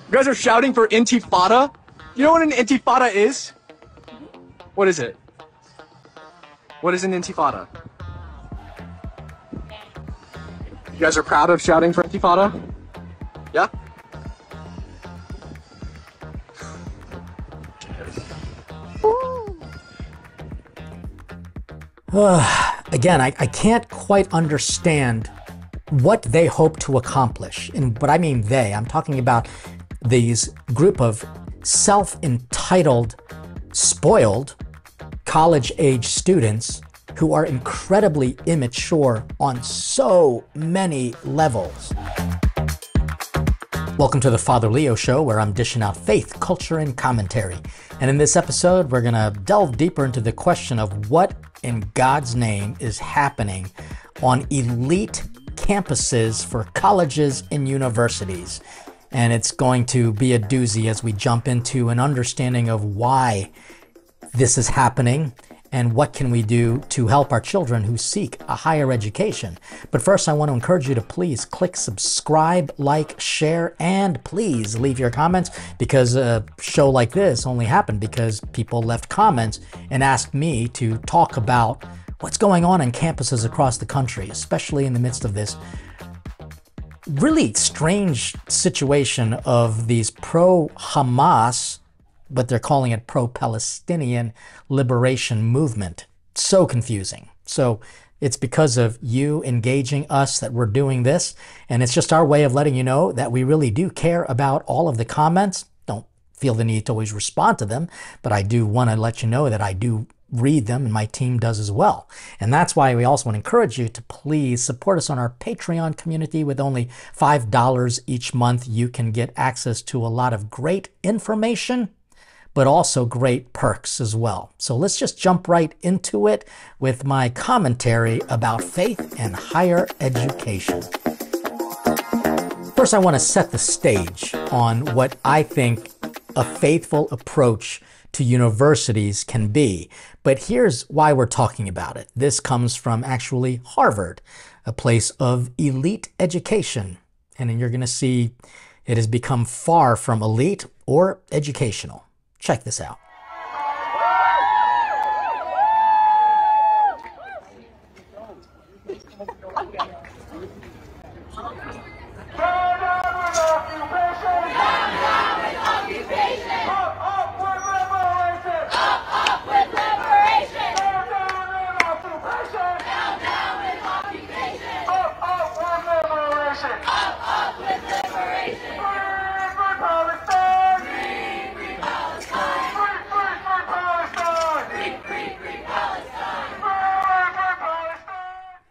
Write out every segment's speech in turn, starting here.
You guys are shouting for intifada? You know what an intifada is? What is it? What is an intifada? You guys are proud of shouting for intifada? Yeah? Again, I can't quite understand what they hope to accomplish. And but I mean they, I'm talking about these group of self-entitled, spoiled, college-age students who are incredibly immature on so many levels. Welcome to the Father Leo Show, where I'm dishing out faith, culture, and commentary. And in this episode, we're going to delve deeper into the question of what in God's name is happening on elite campuses for colleges and universities. And it's going to be a doozy as we jump into an understanding of why this is happening and what can we do to help our children who seek a higher education. But first, I want to encourage you to please click subscribe, like, share, and please leave your comments, because a show like this only happened because people left comments and asked me to talk about what's going on in campuses across the country, especially in the midst of this really strange situation of these pro-Hamas, but they're calling it pro-Palestinian liberation movement. So confusing. So it's because of you engaging us that we're doing this. And it's just our way of letting you know that we really do care about all of the comments. Don't feel the need to always respond to them, but I do want to let you know that I do read them, and my team does as well. And that's why we also want to encourage you to please support us on our Patreon community. With only $5 each month, you can get access to a lot of great information, but also great perks as well. So let's just jump right into it with my commentary about faith and higher education. First, I want to set the stage on what I think a faithful approach to universities can be. But here's why we're talking about it. This comes from actually Harvard, a place of elite education. And then you're going to see it has become far from elite or educational. Check this out.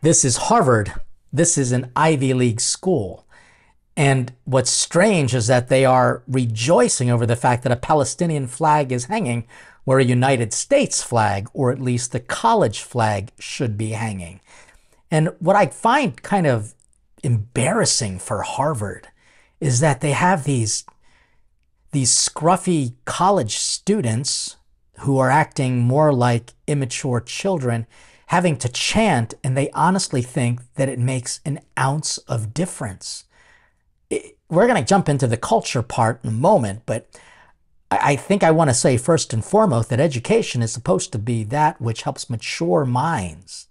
This is Harvard. This is an Ivy League school. And what's strange is that they are rejoicing over the fact that a Palestinian flag is hanging where a United States flag, or at least the college flag, should be hanging. And what I find kind of embarrassing for Harvard is that they have these scruffy college students who are acting more like immature children having to chant, and they honestly think that it makes an ounce of difference. We're going to jump into the culture part in a moment, but I think I want to say first and foremost that education is supposed to be that which helps mature minds,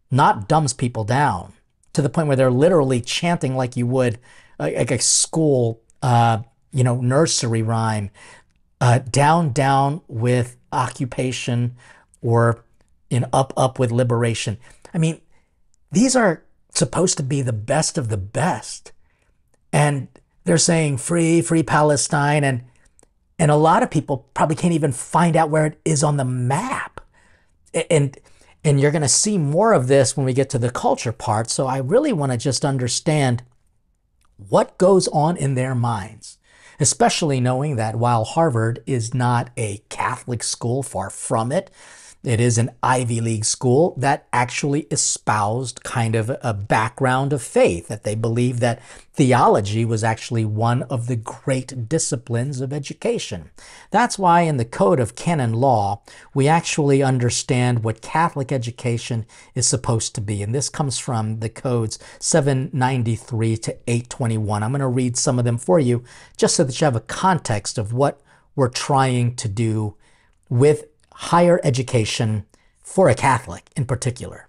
not dumbs people down to the point where they're literally chanting like you would like a school, nursery rhyme, down, down with occupation, or in up, up with liberation. I mean, these are supposed to be the best of the best. And they're saying free, free Palestine. And a lot of people probably can't even find out where it is on the map. And you're going to see more of this when we get to the culture part. So I really want to just understand what goes on in their minds, especially knowing that while Harvard is not a Catholic school, far from it, It is an Ivy League school that actually espoused kind of a background of faith, that they believed that theology was actually one of the great disciplines of education. That's why in the Code of Canon Law, we actually understand what Catholic education is supposed to be. And this comes from the codes 793 to 821. I'm going to read some of them for you just so that you have a context of what we're trying to do with higher education for a Catholic in particular.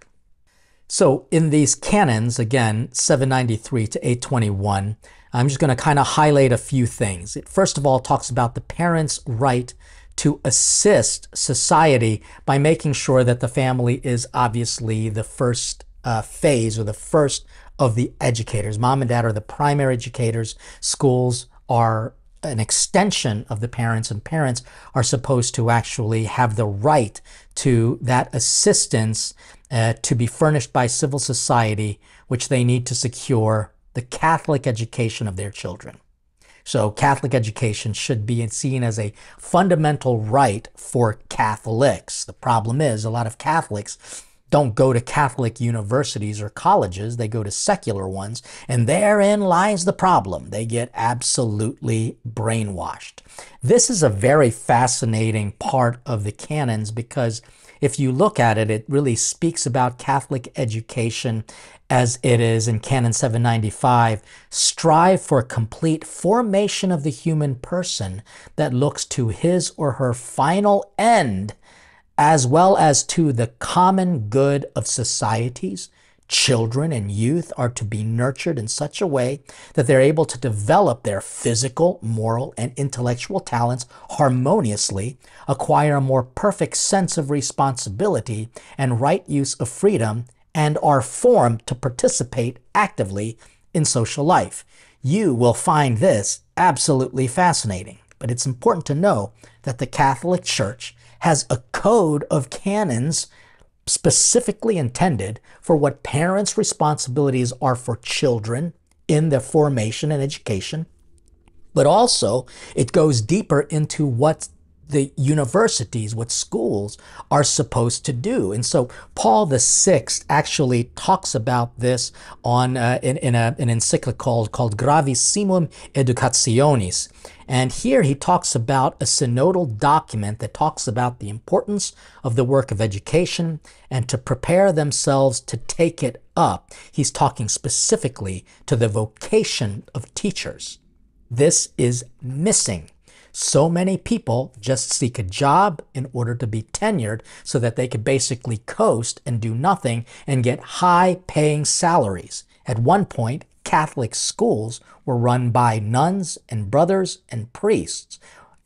So in these canons, again, 793 to 821, I'm just going to kind of highlight a few things. It first of all talks about the parents' right to assist society by making sure that the family is obviously the first phase or the first of the educators. Mom and dad are the primary educators. Schools are an extension of the parents, and parents are supposed to actually have the right to that assistance to be furnished by civil society, which they need to secure the Catholic education of their children. So Catholic education should be seen as a fundamental right for Catholics. The problem is a lot of Catholics don't go to Catholic universities or colleges. They go to secular ones, and therein lies the problem. They get absolutely brainwashed. This is a very fascinating part of the canons because if you look at it, it really speaks about Catholic education as it is in Canon 795. Strive for complete formation of the human person that looks to his or her final end, as well as to the common good of societies. Children and youth are to be nurtured in such a way that they're able to develop their physical, moral, and intellectual talents harmoniously, acquire a more perfect sense of responsibility and right use of freedom, and are formed to participate actively in social life. You will find this absolutely fascinating, but it's important to know that the Catholic Church has a code of canons specifically intended for what parents' responsibilities are for children in their formation and education, but also it goes deeper into what the universities, what schools are supposed to do. And so Paul VI actually talks about this on in an encyclical called Gravissimum Educationis. And here he talks about a synodal document that talks about the importance of the work of education and to prepare themselves to take it up. He's talking specifically to the vocation of teachers. This is missing. So many people just seek a job in order to be tenured so that they could basically coast and do nothing and get high-paying salaries. At one point, Catholic schools were run by nuns and brothers and priests,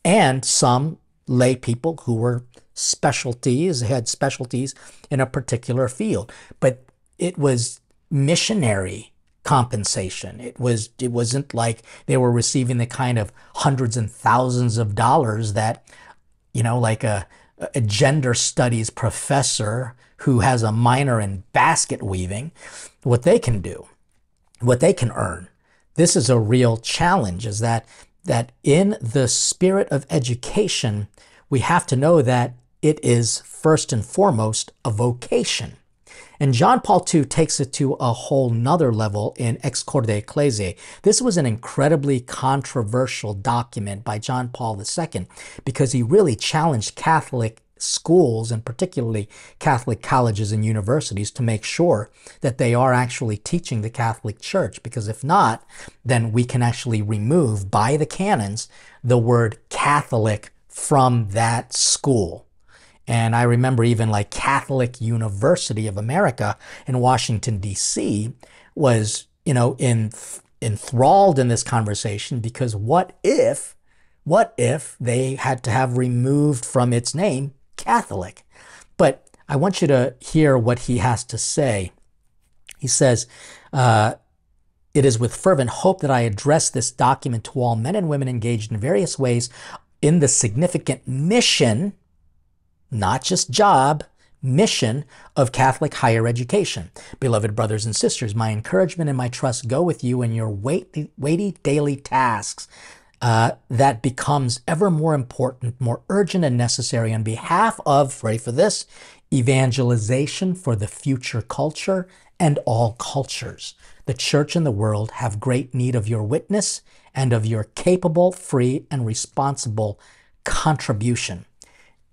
and some lay people who were had specialties in a particular field. But it was missionary compensation. It wasn't like they were receiving the kind of hundreds and thousands of dollars that, like a gender studies professor who has a minor in basket weaving, what they can do, what they can earn. This is a real challenge, is that in the spirit of education, we have to know that it is first and foremost a vocation. And John Paul II takes it to a whole nother level in Ex Corde Ecclesiae. This was an incredibly controversial document by John Paul II because he really challenged Catholic schools and particularly Catholic colleges and universities to make sure that they are actually teaching the Catholic Church, because if not, then we can actually remove by the canons the word Catholic from that school. And I remember even like Catholic University of America in Washington, D.C. was, enthralled in this conversation because what if they had to have removed from its name Catholic? But I want you to hear what he has to say. He says, it is with fervent hope that I address this document to all men and women engaged in various ways in the significant mission, not just job, mission of Catholic higher education. Beloved brothers and sisters, my encouragement and my trust go with you in your weighty daily tasks that becomes ever more important, more urgent and necessary on behalf of, ready for this, evangelization for the future culture and all cultures. The church and the world have great need of your witness and of your capable, free, and responsible contribution.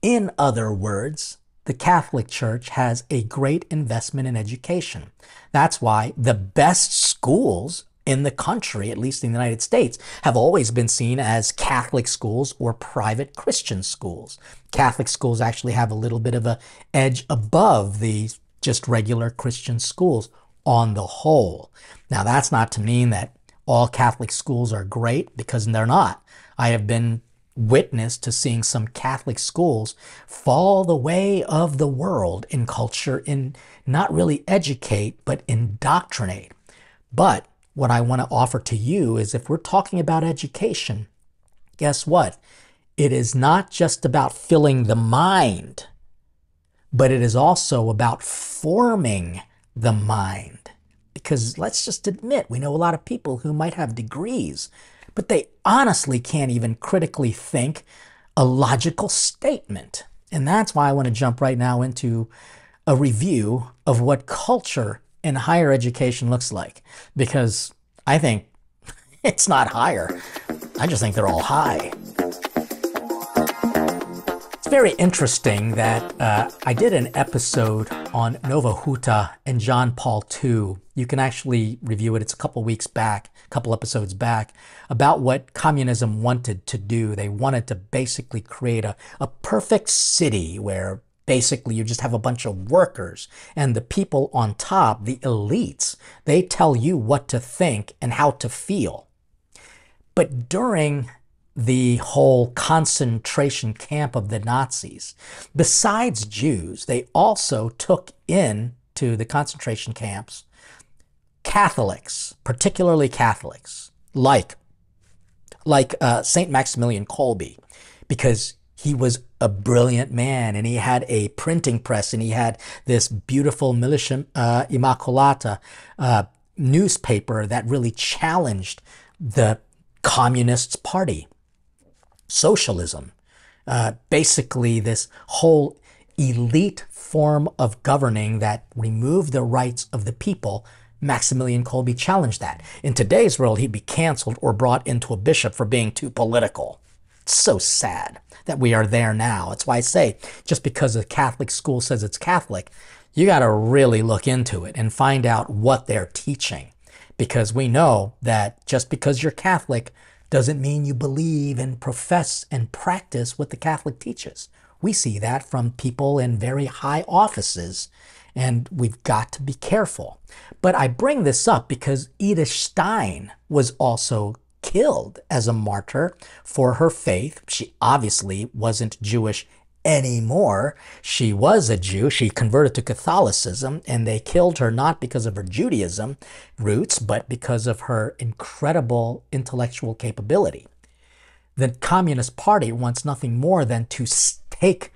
In other words, the Catholic Church has a great investment in education. That's why the best schools in the country, at least in the United States, have always been seen as Catholic schools or private Christian schools. Catholic schools actually have a little bit of an edge above the just regular Christian schools on the whole. Now, that's not to mean that all Catholic schools are great, because they're not. I have been witness to seeing some Catholic schools fall the way of the world in culture, in not really educate, but indoctrinate. But what I want to offer to you is, if we're talking about education, guess what? It is not just about filling the mind, but it is also about forming the mind. Because let's just admit, we know a lot of people who might have degrees, but they honestly can't even critically think a logical statement. And that's why I want to jump right now into a review of what culture in higher education looks like. Because I think it's not higher. I just think they're all high. It's very interesting that I did an episode on Nova Huta and John Paul II. You can actually review it. It's a couple weeks back, a couple episodes back, about what communism wanted to do. They wanted to basically create a perfect city where basically you just have a bunch of workers, and the people on top, the elites, they tell you what to think and how to feel. But during the whole concentration camp of the Nazis, besides Jews, they also took into the concentration camps Catholics, particularly Catholics, like St. Maximilian Kolbe, because he was a brilliant man, and he had a printing press, and he had this beautiful Militia Immaculata newspaper that really challenged the Communist Party. Socialism, basically this whole elite form of governing that removed the rights of the people. Maximilian Kolbe challenged that. In today's world, he'd be canceled or brought into a bishop for being too political. It's so sad that we are there now. That's why I say, just because a Catholic school says it's Catholic, you got to really look into it and find out what they're teaching. Because we know that just because you're Catholic doesn't mean you believe and profess and practice what the Catholic teaches. We see that from people in very high offices, and we've got to be careful. But I bring this up because Edith Stein was also killed as a martyr for her faith. She obviously wasn't Jewish anymore. She was a Jew. She converted to Catholicism, and they killed her not because of her Judaism roots, but because of her incredible intellectual capability. The Communist Party wants nothing more than to take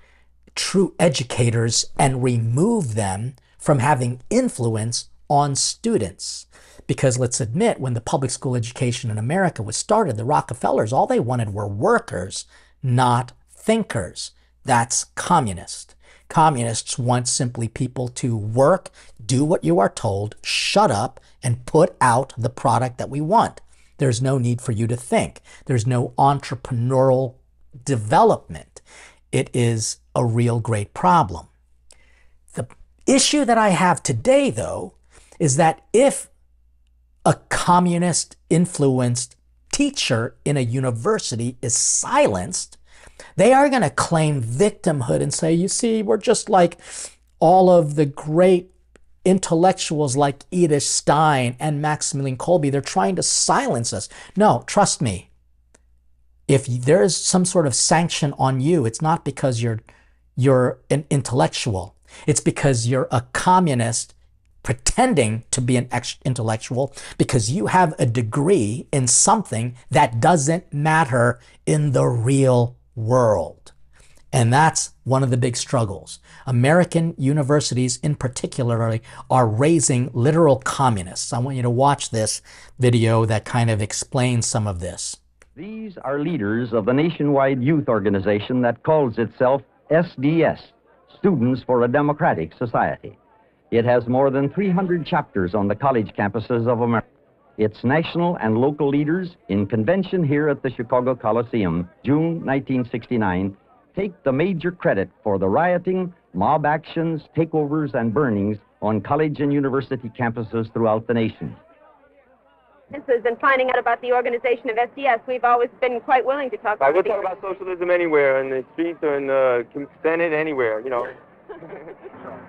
true educators and remove them from having influence on students. Because let's admit, when the public school education in America was started, the Rockefellers, all they wanted were workers, not thinkers. That's communist. Communists want simply people to work, do what you are told, shut up, and put out the product that we want. There's no need for you to think. There's no entrepreneurial development. It is a real great problem. The issue that I have today, though, is that if a communist-influenced teacher in a university is silenced, they are going to claim victimhood and say, you see, we're just like all of the great intellectuals like Edith Stein and Maximilian Kolbe. They're trying to silence us. No, trust me. If there is some sort of sanction on you, it's not because you're an intellectual. It's because you're a communist pretending to be an intellectual, because you have a degree in something that doesn't matter in the real world. And that's one of the big struggles. American universities in particular are raising literal communists. I want you to watch this video that kind of explains some of this. These are leaders of the nationwide youth organization that calls itself SDS, Students for a Democratic Society. It has more than 300 chapters on the college campuses of America. Its national and local leaders in convention here at the Chicago Coliseum, June 1969, take the major credit for the rioting, mob actions, takeovers, and on college and university campuses throughout the nation. And finding out about the organization of SDS, we've always been quite willing to talk about it. We'll talk about socialism anywhere, in the streets or in the Senate, anywhere, you know.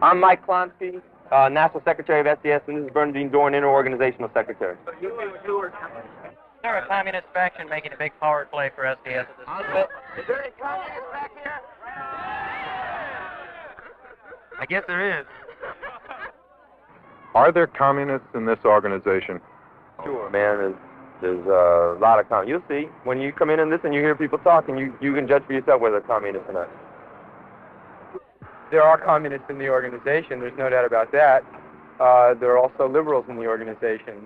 I'm Mike Clancy, National Secretary of SDS, and this is Bernardine Dornh, Inter-Organizational Secretary. There a communist faction making a big power play for SDS at this point? Is there any communists back here? I guess there is. Are there communists in this organization? Sure, man. There's a lot of communists. You'll see. When you come in and listen, you hear people talk, and you can judge for yourself whether they're communists or not. There are communists in the organization. There's no doubt about that. There are also liberals in the organization.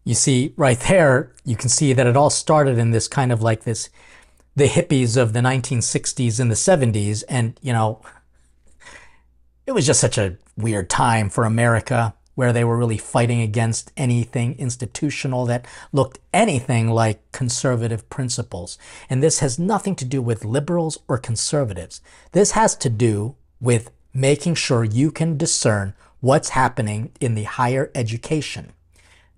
You see, right there, you can see that it all started in this kind of like this, the hippies of the 1960s and the 70s. And, you know, it was just such a weird time for America, where they were really fighting against anything institutional that looked anything like conservative principles. And this has nothing to do with liberals or conservatives. This has to do with making sure you can discern what's happening in the higher education.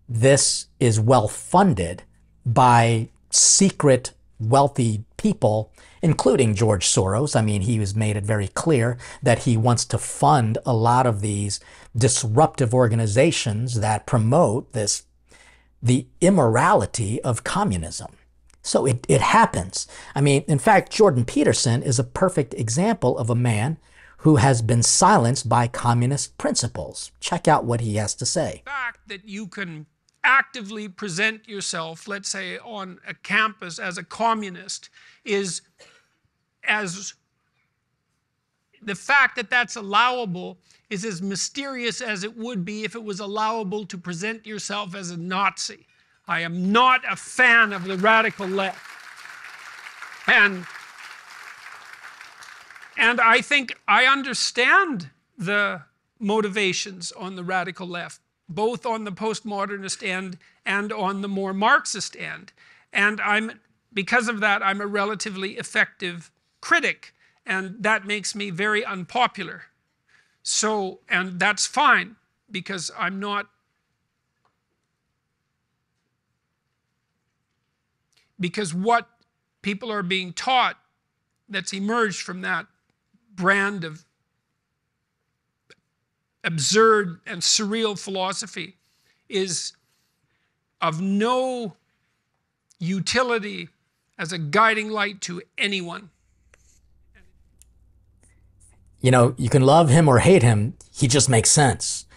This is well funded by secret wealthy people, including George Soros. I mean, he has made it very clear that he wants to fund a lot of these disruptive organizations that promote the immorality of communism. So it happens. I mean, in fact, Jordan Peterson is a perfect example of a man who has been silenced by communist principles. Check out what he has to say. The fact that you can actively present yourself, let's say, on a campus as a communist is as the fact that that's allowable is as mysterious as it would be if it was allowable to present yourself as a Nazi. I am not a fan of the radical left. And I think I understand the motivations on the radical left, both on the postmodernist end and on the more Marxist end. And because of that, I'm a relatively effective critic, and that makes me very unpopular. So, and that's fine, because I'm not, because what people are being taught that's emerged from that brand of absurd and surreal philosophy is of no utility as a guiding light to anyone. You know, you can love him or hate him, he just makes sense.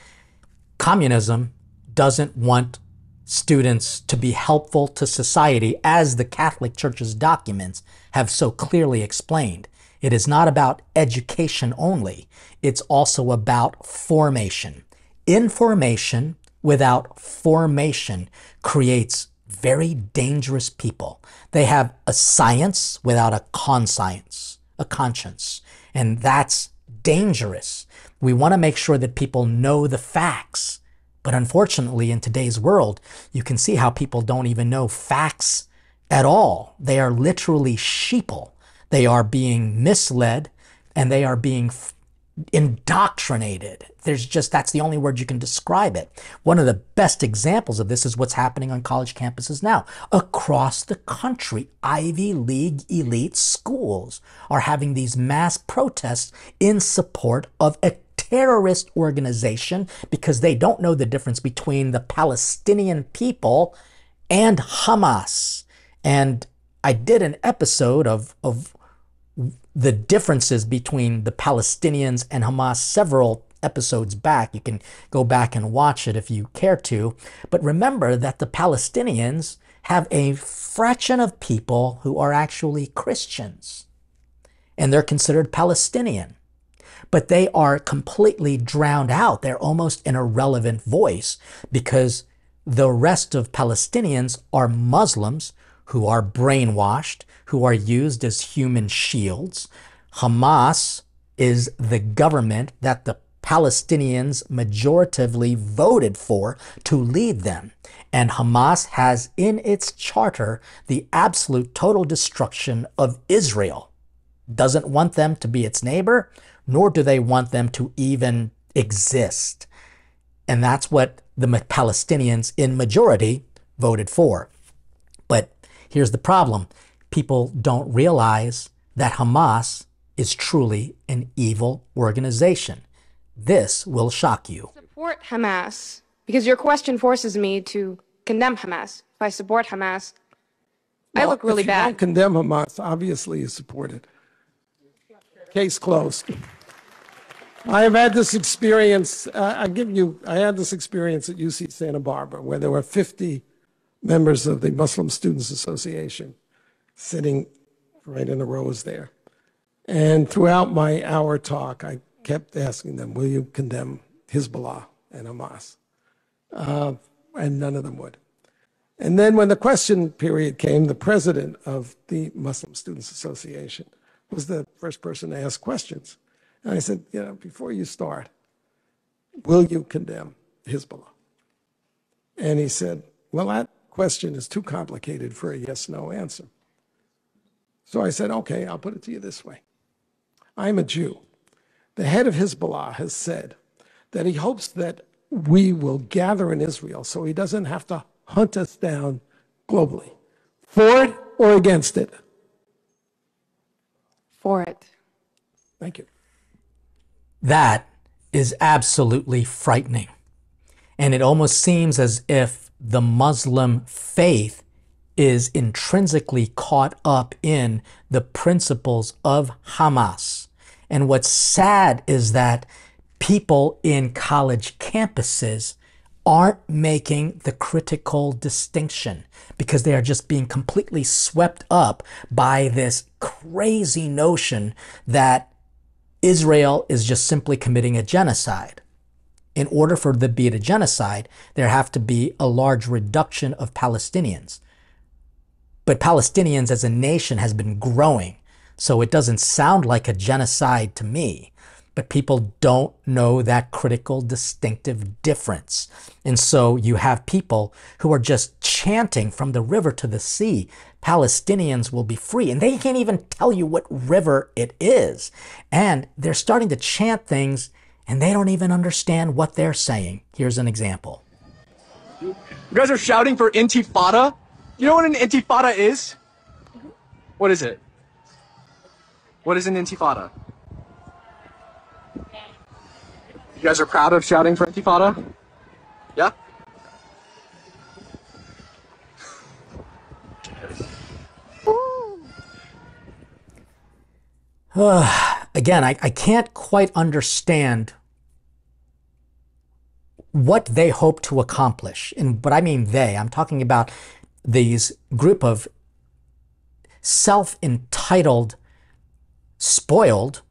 Communism doesn't want students to be helpful to society, as the Catholic Church's documents have so clearly explained. It is not about education only. It's also about formation. Information without formation creates very dangerous people. They have a science without a conscience, and that's dangerous. We want to make sure that people know the facts. But unfortunately, in today's world, you can see how people don't even know facts at all. They are literally sheeple. They are being misled, and they are being indoctrinated. That's the only word you can describe it. One of the best examples of this is what's happening on college campuses now. Across the country, Ivy League elite schools are having these mass protests in support of a terrorist organization because they don't know the difference between the Palestinian people and Hamas. And I did an episode of the differences between the Palestinians and Hamas several episodes back. You can go back and watch it if you care to. But remember that the Palestinians have a fraction of people who are actually Christians, and they're considered Palestinian. But they are completely drowned out. They're almost an irrelevant voice because the rest of Palestinians are Muslims who are brainwashed, who are used as human shields. Hamas is the government that the Palestinians majoritively voted for to lead them. And Hamas has in its charter the absolute total destruction of Israel. Doesn't want them to be its neighbor, nor do they want them to even exist. And that's what the Palestinians in majority voted for. But here's the problem. People don't realize that Hamas is truly an evil organization. This will shock you. Support Hamas, because your question forces me to condemn Hamas. If I support Hamas, I look really bad. If you don't condemn Hamas, obviously you support it. Case closed. I have had this experience, I had this experience at UC Santa Barbara where there were 50 members of the Muslim Students Association sitting right in the rows there. And throughout my hour talk, I kept asking them, will you condemn Hezbollah and Hamas? And none of them would. And then when the question period came, the president of the Muslim Students Association was the first person to ask questions. And I said, before you start, will you condemn Hezbollah? And he said, well, that question is too complicated for a yes-no answer. So I said, okay, I'll put it to you this way. I'm a Jew. The head of Hezbollah has said that he hopes that we will gather in Israel so he doesn't have to hunt us down globally. For it or against it? For it. Thank you. That is absolutely frightening. And it almost seems as if the Muslim faith is intrinsically caught up in the principles of Hamas. And what's sad is that people in college campuses aren't making the critical distinction because they are just being completely swept up by this crazy notion that Israel is just simply committing a genocide. In order for there to be a genocide, there have to be a large reduction of Palestinians. But Palestinians as a nation has been growing, so it doesn't sound like a genocide to me. But people don't know that critical distinctive difference. And so you have people who are just chanting from the river to the sea, Palestinians will be free. And they can't even tell you what river it is. And they're starting to chant things and they don't even understand what they're saying. Here's an example. You guys are shouting for intifada? You know what an intifada is? What is it? What is an intifada? You guys are proud of shouting for intifada? Yeah? Again, I can't quite understand what they hope to accomplish. But I mean they. I'm talking about these group of self-entitled, spoiled,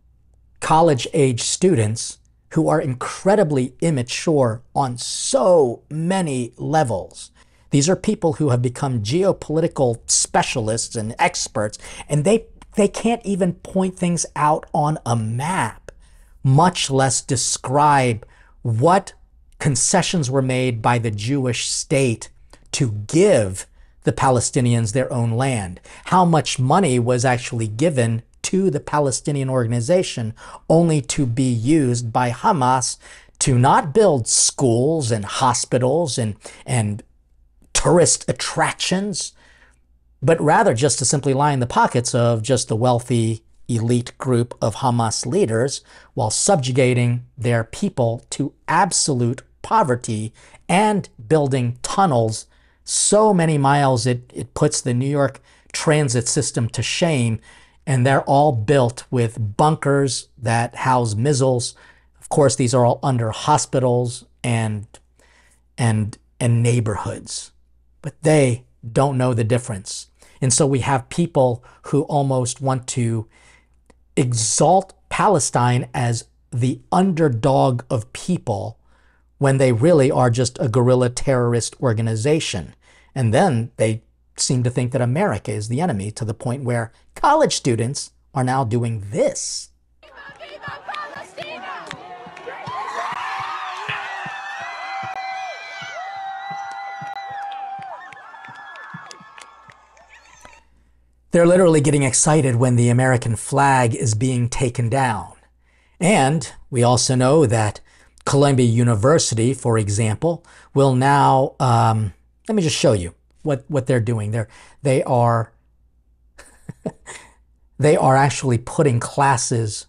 college-age students who are incredibly immature on so many levels. These are people who have become geopolitical specialists and experts, and they can't even point things out on a map, much less describe what concessions were made by the Jewish state to give the Palestinians their own land, how much money was actually given to the Palestinian organization only to be used by Hamas to not build schools and hospitals and tourist attractions, but rather just to simply line the pockets of just the wealthy elite group of Hamas leaders while subjugating their people to absolute poverty and building tunnels so many miles it puts the New York transit system to shame. And they're all built with bunkers that house missiles. Of course, these are all under hospitals and neighborhoods. But they don't know the difference. And so we have people who almost want to exalt Palestine as the underdog of people when they really are just a guerrilla terrorist organization. And then they seem to think that America is the enemy, to the point where college students are now doing this. They're literally getting excited when the American flag is being taken down. And we also know that Columbia University, for example, will now, let me just show you what they're doing. They are actually putting classes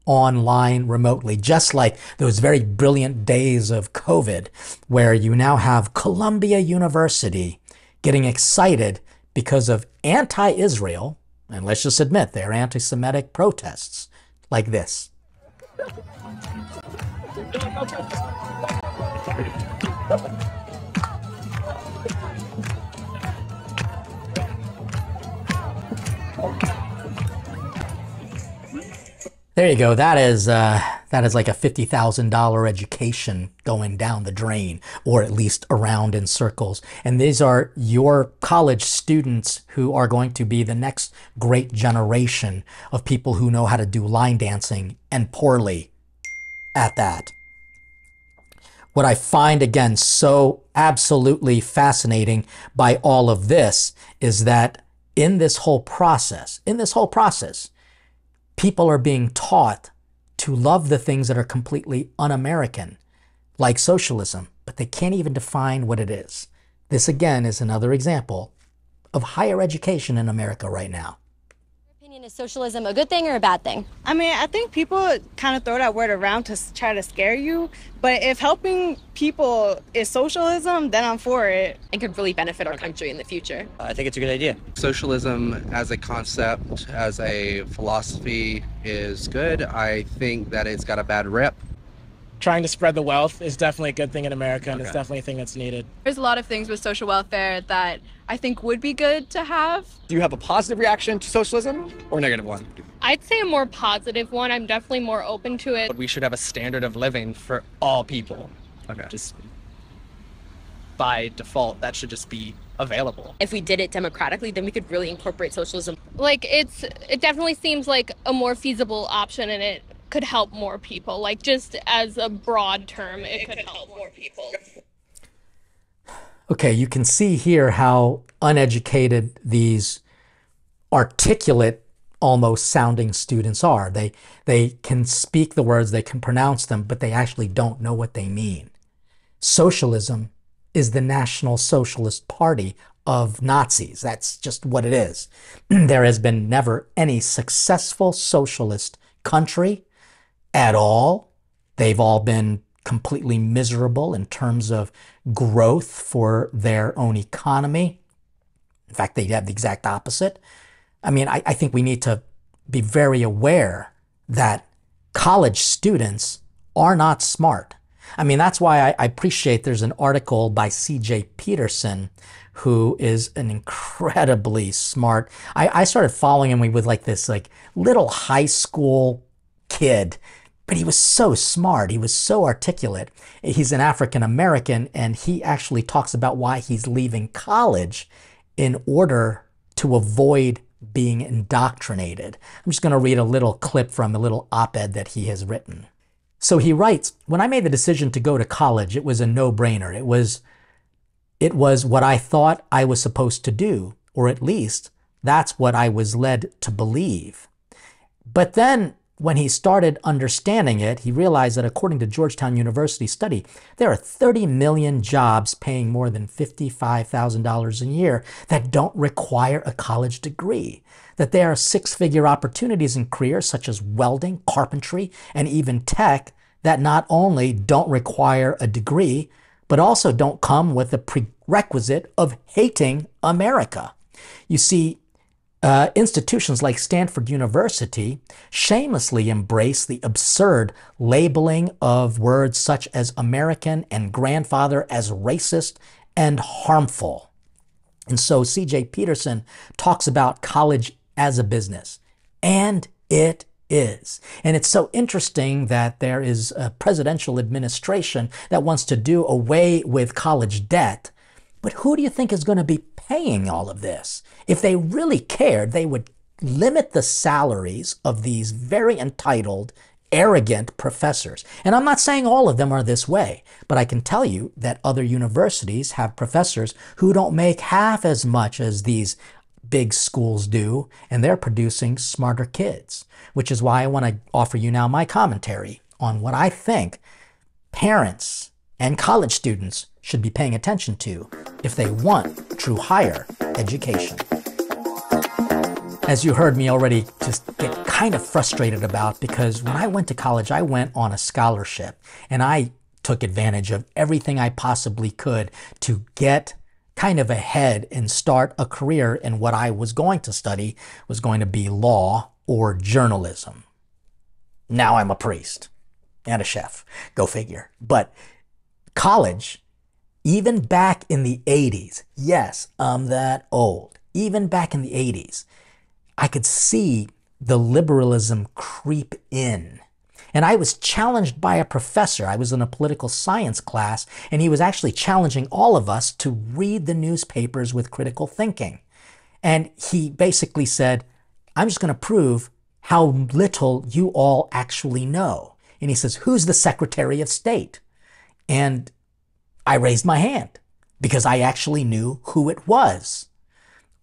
online remotely, just like those very brilliant days of COVID, where you now have Columbia University getting excited because of anti-Israel, and let's just admit they're anti-Semitic protests like this. There you go. That is like a $50,000 education going down the drain, or at least around in circles. And these are your college students who are going to be the next great generation of people who know how to do line dancing, and poorly at that. What I find, again, so absolutely fascinating by all of this is that in this whole process, people are being taught to love the things that are completely un-American, like socialism, but they can't even define what it is. This, again, is another example of higher education in America right now. Is socialism a good thing or a bad thing? I mean, I think people kind of throw that word around to try to scare you, but if helping people is socialism, then I'm for it. It could really benefit our country in the future. I think it's a good idea. Socialism as a concept, as a philosophy, is good. I think that it's got a bad rep. Trying to spread the wealth is definitely a good thing in America, and it's definitely a thing that's needed. There's a lot of things with social welfare that I think would be good to have. Do you have a positive reaction to socialism or a negative one? I'd say a more positive one. I'm definitely more open to it. But we should have a standard of living for all people. Okay. Just by default, that should just be available. If we did it democratically, then we could really incorporate socialism. Like, it definitely seems like a more feasible option, and it could help more people. Like, just as a broad term, it could help more people. Okay, you can see here how uneducated these articulate, almost sounding students are. They can speak the words, they can pronounce them, but they actually don't know what they mean. Socialism is the National Socialist Party of Nazis. That's just what it is. There has been never any successful socialist country at all. They've all been completely miserable in terms of growth for their own economy. In fact, they have the exact opposite. I mean, I think we need to be very aware that college students are not smart. I mean, that's why I appreciate there's an article by C.J. Peterson, who is an incredibly smart. I started following him with like this little high school kid, but he was so smart. He was so articulate. He's an African American, and he actually talks about why he's leaving college in order to avoid being indoctrinated. I'm just going to read a little clip from a little op-ed that he has written. So he writes, "When I made the decision to go to college, it was a no-brainer. It was what I thought I was supposed to do, or at least that's what I was led to believe. But then when he started understanding it, he realized that according to Georgetown University study, there are 30 million jobs paying more than $55,000 a year that don't require a college degree, that there are six-figure opportunities in careers such as welding, carpentry, and even tech that not only don't require a degree, but also don't come with the prerequisite of hating America." You see, institutions like Stanford University shamelessly embrace the absurd labeling of words such as American and grandfather as racist and harmful. And so C.J. Peterson talks about college as a business, and it is. And it's so interesting that there is a presidential administration that wants to do away with college debt. But who do you think is going to be paying all of this? If they really cared, they would limit the salaries of these very entitled, arrogant professors. And I'm not saying all of them are this way, but I can tell you that other universities have professors who don't make half as much as these big schools do, and they're producing smarter kids, which is why I want to offer you now my commentary on what I think parents and college students should be paying attention to if they want true higher education. As you heard me already just get kind of frustrated about, because when I went to college, I went on a scholarship and I took advantage of everything I possibly could to get kind of ahead and start a career in what I was going to study was going to be law or journalism. Now I'm a priest and a chef. Go figure. But college, even back in the 80s, yes, I'm that old, even back in the 80s, I could see the liberalism creep in. And I was challenged by a professor. I was in a political science class, and he was actually challenging all of us to read the newspapers with critical thinking. And he basically said, I'm just going to prove how little you all actually know. And he says, who's the Secretary of State? And I raised my hand because I actually knew who it was.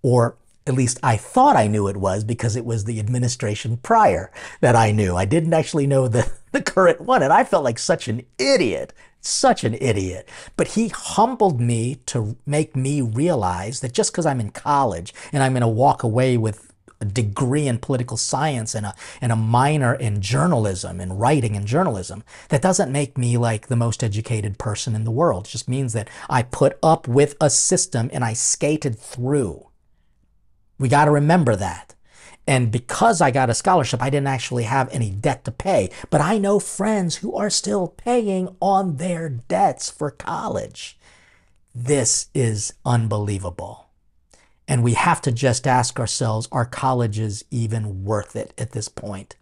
Or at least I thought I knew it was, because it was the administration prior that I knew. I didn't actually know the current one, and I felt like such an idiot. Such an idiot. But he humbled me to make me realize that just because I'm in college and I'm going to walk away with a degree in political science and a minor in journalism and writing and journalism, that doesn't make me like the most educated person in the world. It just means that I put up with a system and I skated through. We got to remember that. And because I got a scholarship, I didn't actually have any debt to pay. But I know friends who are still paying on their debts for college. This is unbelievable. And we have to just ask ourselves, are colleges even worth it at this point?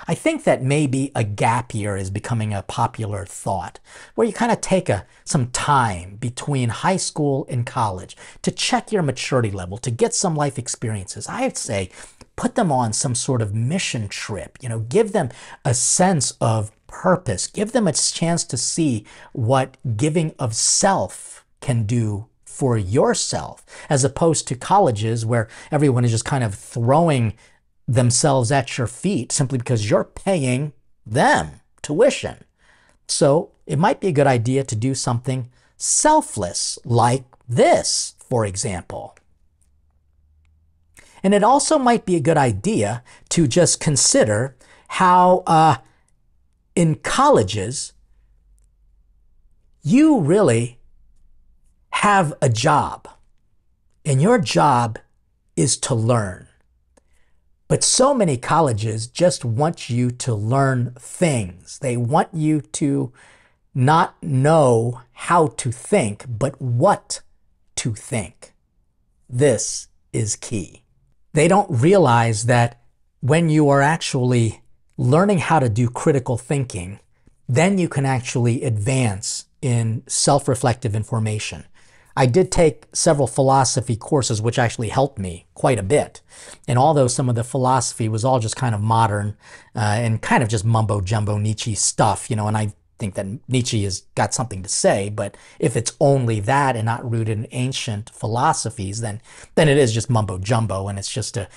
I think that maybe a gap year is becoming a popular thought, where you kind of take some time between high school and college to check your maturity level, to get some life experiences. I'd say put them on some sort of mission trip, give them a sense of purpose, give them a chance to see what giving of self can do for yourself, as opposed to colleges where everyone is just kind of throwing themselves at your feet simply because you're paying them tuition. So it might be a good idea to do something selfless like this, for example. And it also might be a good idea to just consider how in colleges you really have a job, and your job is to learn. But so many colleges just want you to learn things. They want you to not know how to think, but what to think. This is key. They don't realize that when you are actually learning how to do critical thinking, then you can actually advance in self-reflective information. I did take several philosophy courses, which actually helped me quite a bit. And although some of the philosophy was all just kind of modern and kind of just mumbo-jumbo Nietzsche stuff, and I think that Nietzsche has got something to say, but if it's only that and not rooted in ancient philosophies, then it is just mumbo-jumbo, and it's just a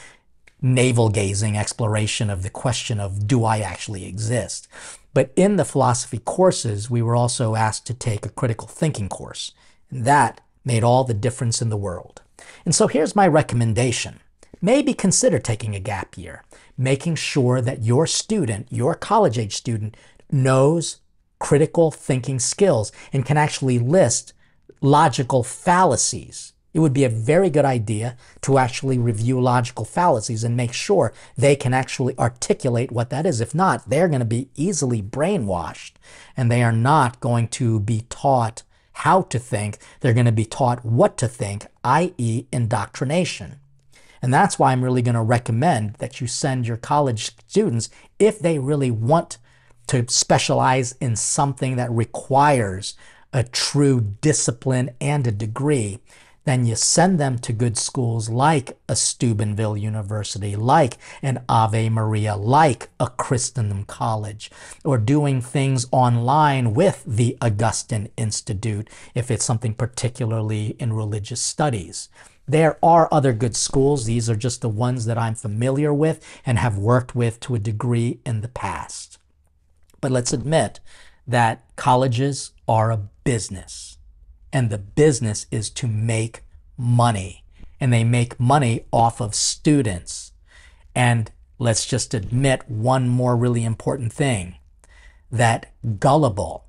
navel-gazing exploration of the question of, do I actually exist? But in the philosophy courses, we were also asked to take a critical thinking course. And that made all the difference in the world. And so here's my recommendation. Maybe consider taking a gap year, making sure that your student, your college-age student, knows critical thinking skills and can actually list logical fallacies. It would be a very good idea to actually review logical fallacies and make sure they can actually articulate what that is. If not, they're going to be easily brainwashed, and they are not going to be taught how to think. They're going to be taught what to think, i.e. indoctrination. And that's why I'm really going to recommend that you send your college students, if they really want to specialize in something that requires a true discipline and a degree, then you send them to good schools like a Steubenville University, like an Ave Maria, like a Christendom College, or doing things online with the Augustine Institute if it's something particularly in religious studies. There are other good schools. These are just the ones that I'm familiar with and have worked with to a degree in the past. But let's admit that colleges are a business. And the business is to make money. And they make money off of students. And let's just admit one more really important thing, that gullible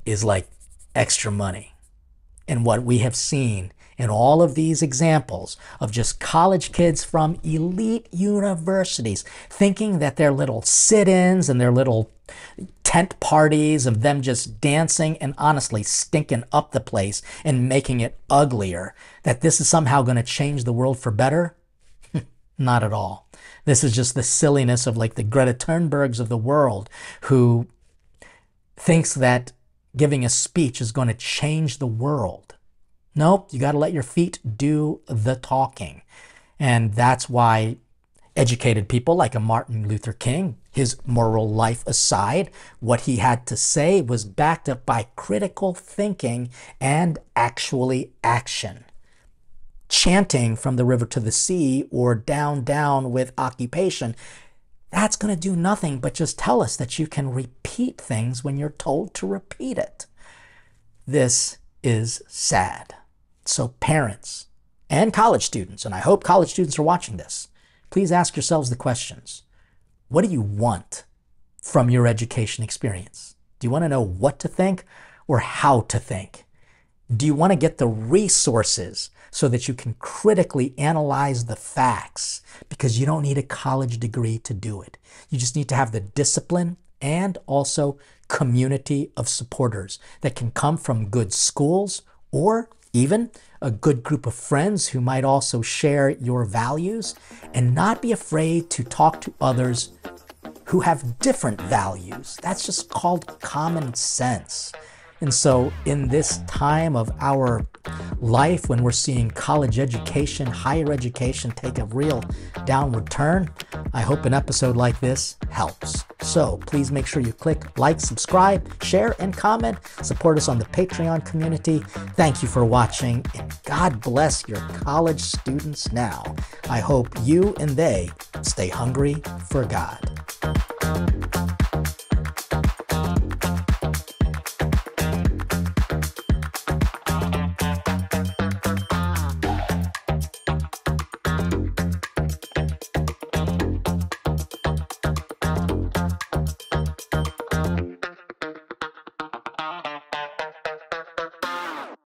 is like extra money. And what we have seen in all of these examples of just college kids from elite universities thinking that their little sit-ins and their little tent parties of them just dancing and honestly stinking up the place and making it uglier, that this is somehow going to change the world for better? Not at all. This is just the silliness of like the Greta Thunbergs of the world who thinks that giving a speech is going to change the world. Nope, you got to let your feet do the talking. And that's why educated people like a Martin Luther King, his moral life aside, what he had to say was backed up by critical thinking and actually action. Chanting from the river to the sea or down, down with occupation, that's going to do nothing but just tell us that you can repeat things when you're told to repeat it. This is sad. So parents and college students, and I hope college students are watching this, please ask yourselves the questions. What do you want from your education experience? Do you want to know what to think or how to think? Do you want to get the resources so that you can critically analyze the facts? Because you don't need a college degree to do it. You just need to have the discipline and also community of supporters that can come from good schools or even a good group of friends who might also share your values, and not be afraid to talk to others who have different values. That's just called common sense. And so in this time of our life when we're seeing college education, higher education take a real downward turn, I hope an episode like this helps. So please make sure you click like, subscribe, share, and comment. Support us on the Patreon community. Thank you for watching, and God bless your college students now. I hope you and they stay hungry for God.